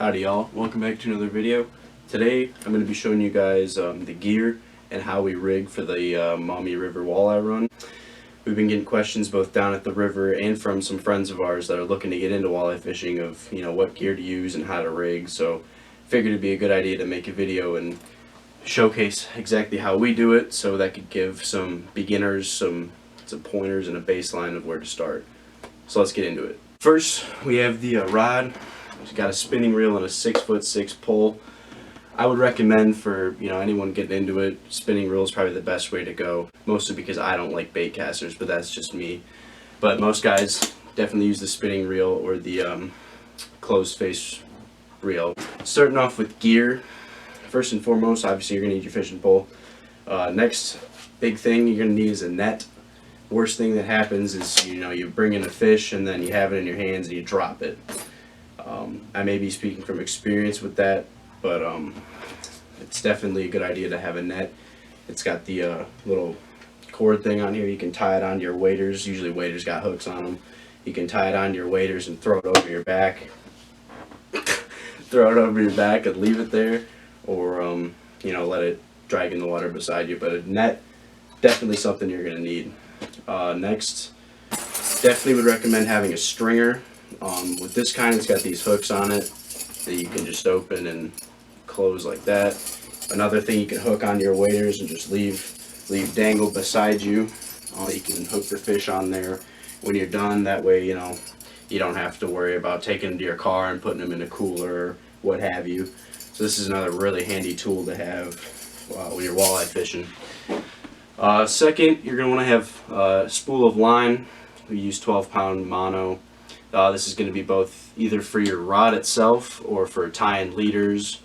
Howdy y'all, welcome back to another video. Today I'm going to be showing you guys the gear and how we rig for the Maumee River walleye run. We've been getting questions both down at the river and from some friends of ours that are looking to get into walleye fishing of what gear to use and how to rig. So figured it'd be a good idea to make a video and showcase exactly how we do it, so that could give some beginners some pointers and a baseline of where to start. So let's get into it. First we have the rod. It's got a spinning reel and a 6'6" pole. I would recommend for anyone getting into it, spinning reel is probably the best way to go. Mostly because I don't like bait casters, but that's just me. But most guys definitely use the spinning reel or the closed face reel. Starting off with gear, first and foremost, obviously you're gonna need your fishing pole. Next big thing you're gonna need is a net. Worst thing that happens is you bring in a fish and then you have it in your hands and you drop it. I may be speaking from experience with that, but it's definitely a good idea to have a net. It's got the little cord thing on here. You can tie it onto your waders. Usually waders got hooks on them. You can tie it onto your waders and throw it over your back. Throw it over your back and leave it there, or let it drag in the water beside you. But a net, definitely something you're going to need. Next, definitely would recommend having a stringer. With this kind, it's got these hooks on it that you can just open and close like that. Another thing you can hook onto your waders and just leave dangled beside you. You can hook the fish on there when you're done. That way, you don't have to worry about taking them to your car and putting them in a cooler or what have you. So this is another really handy tool to have when you're walleye fishing. Second, you're going to want to have a spool of line. We use 12-pound mono. This is going to be both either for your rod itself or for tying leaders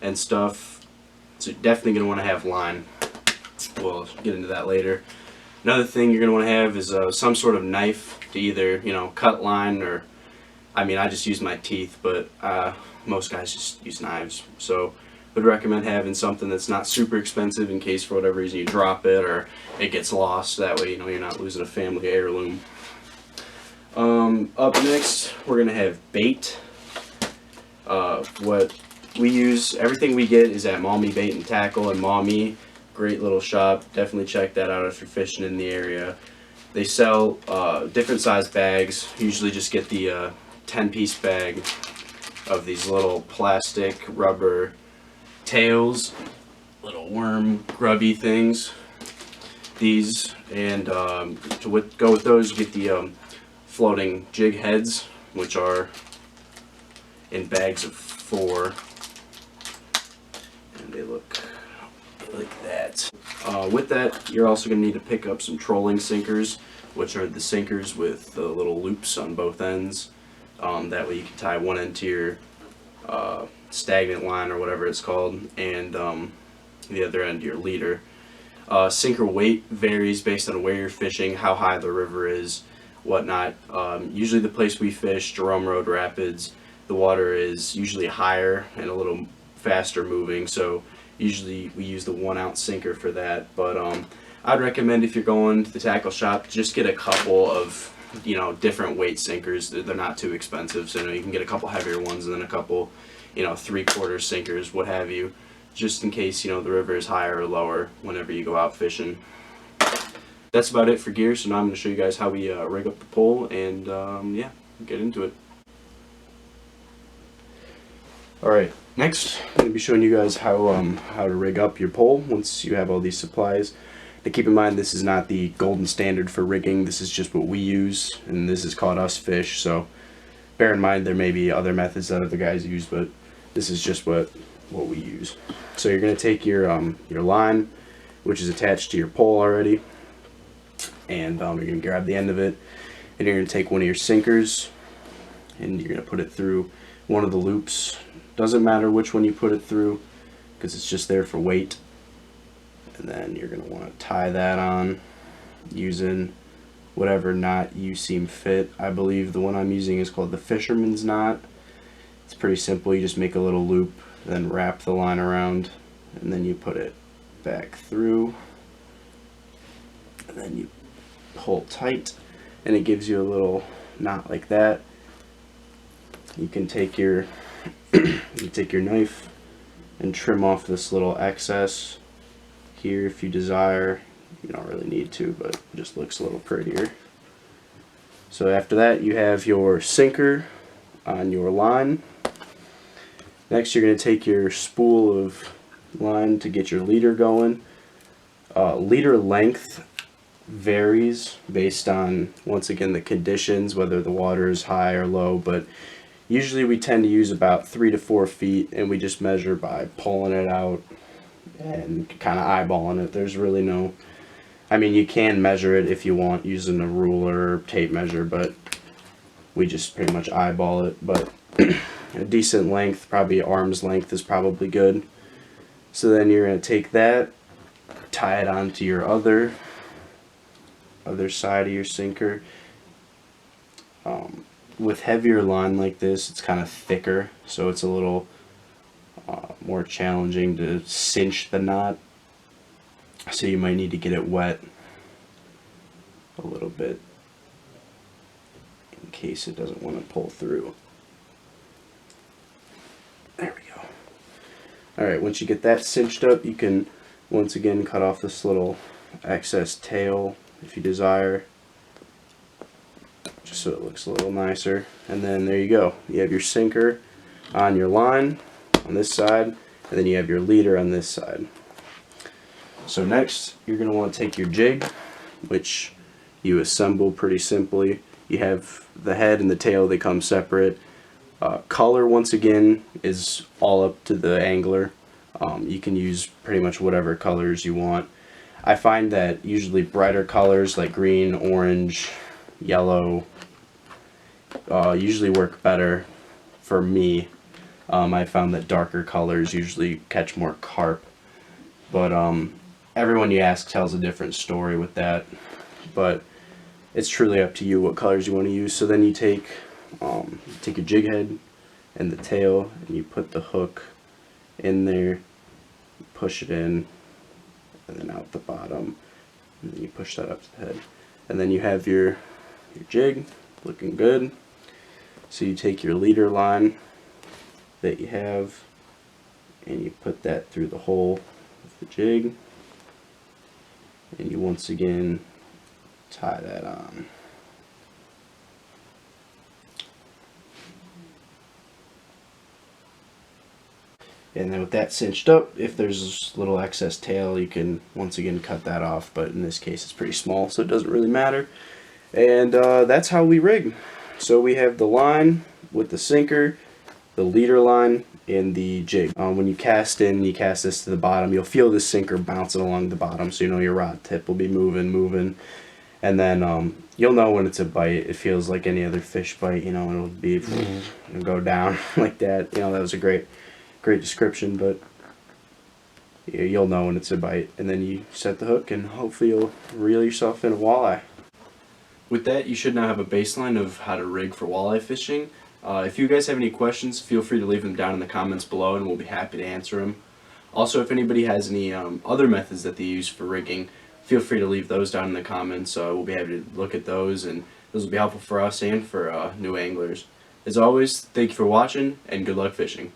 and stuff. So you're definitely going to want to have line. We'll get into that later. Another thing you're going to want to have is some sort of knife to either cut line, or I just use my teeth, but most guys just use knives. So would recommend having something that's not super expensive in case for whatever reason you drop it or it gets lost. That way you're not losing a family heirloom. Up next, we're going to have bait. What we use, everything we get is at Maumee Bait and Tackle in Maumee. Great little shop. Definitely check that out if you're fishing in the area. They sell different size bags. Usually just get the 10-piece bag of these little plastic rubber tails, little worm grubby things. These, and to go with those, you get the floating jig heads, which are in bags of 4, and they look like that. With that, you're also going to need to pick up some trolling sinkers, which are the sinkers with the little loops on both ends. That way you can tie one end to your stagnant line or whatever it's called, and the other end to your leader. Sinker weight varies based on where you're fishing, how high the river is, whatnot. Usually the place we fish, Jerome Road Rapids, the water is usually higher and a little faster moving, so usually we use the 1-ounce sinker for that. But I'd recommend, if you're going to the tackle shop, just get a couple of different weight sinkers. They're not too expensive, so you can get a couple heavier ones and then a couple 3/4 sinkers, what have you, just in case the river is higher or lower whenever you go out fishing. That's about it for gear, so now I'm going to show you guys how we rig up the pole, and yeah, get into it. Alright, next I'm going to be showing you guys how to rig up your pole once you have all these supplies. Now keep in mind, this is not the golden standard for rigging. This is just what we use, and this is called Us Fish, so bear in mind there may be other methods that other guys use, but this is just what we use. So you're going to take your line, which is attached to your pole already, and you're going to grab the end of it, and you're going to take one of your sinkers and you're going to put it through one of the loops. Doesn't matter which one you put it through because it's just there for weight. And then you're going to want to tie that on using whatever knot you seem fit. I believe the one I'm using is called the fisherman's knot. It's pretty simple. You just make a little loop, then wrap the line around, and then you put it back through, and then you pull tight, and it gives you a little knot like that. You can take your You take your knife and trim off this little excess here if you desire. You don't really need to, but it just looks a little prettier. So after that, you have your sinker on your line. Next, you're going to take your spool of line to get your leader going. Leader length varies based on, once again, the conditions, whether the water is high or low, but usually we tend to use about 3 to 4 feet, and we just measure by pulling it out and kind of eyeballing it. There's really no, I mean, you can measure it if you want using a ruler or tape measure, but we just pretty much eyeball it. But a decent length, probably arm's length, is probably good. So then you're going to take that, tie it onto your other side of your sinker. With heavier line like this, it's kind of thicker, so it's a little more challenging to cinch the knot. So you might need to get it wet a little bit in case it doesn't want to pull through. There we go. Alright, once you get that cinched up, you can once again cut off this little excess tail if you desire, just so it looks a little nicer. And then there you go. You have your sinker on your line on this side, and then you have your leader on this side. So next, you're going to want to take your jig, which you assemble pretty simply. You have the head and the tail, they come separate. Color, once again, is all up to the angler. You can use pretty much whatever colors you want. I find that usually brighter colors like green, orange, yellow usually work better for me. I found that darker colors usually catch more carp, but everyone you ask tells a different story with that. But it's truly up to you what colors you want to use. So then you take your jig head and the tail, and you put the hook in there, push it in, and then out the bottom, and then you push that up to the head, and then you have your jig looking good. So you take your leader line that you have, and you put that through the hole of the jig, and you once again tie that on. And then with that cinched up, if there's a little excess tail, you can once again cut that off, but in this case it's pretty small, so it doesn't really matter. And that's how we rig. So we have the line with the sinker, the leader line, and the jig. When you cast in, you cast this to the bottom, you'll feel the sinker bouncing along the bottom, so you know your rod tip will be moving. And then you'll know when it's a bite. It feels like any other fish bite, you know, it'll be, it'll go down like that. You know, that was a great description, but you'll know when it's a bite. And then you set the hook, and hopefully you'll reel yourself in a walleye. With that, you should now have a baseline of how to rig for walleye fishing. If you guys have any questions, feel free to leave them down in the comments below, and we'll be happy to answer them. Also, if anybody has any other methods that they use for rigging, feel free to leave those down in the comments. We'll be happy to look at those, and those will be helpful for us and for new anglers. As always, thank you for watching, and good luck fishing.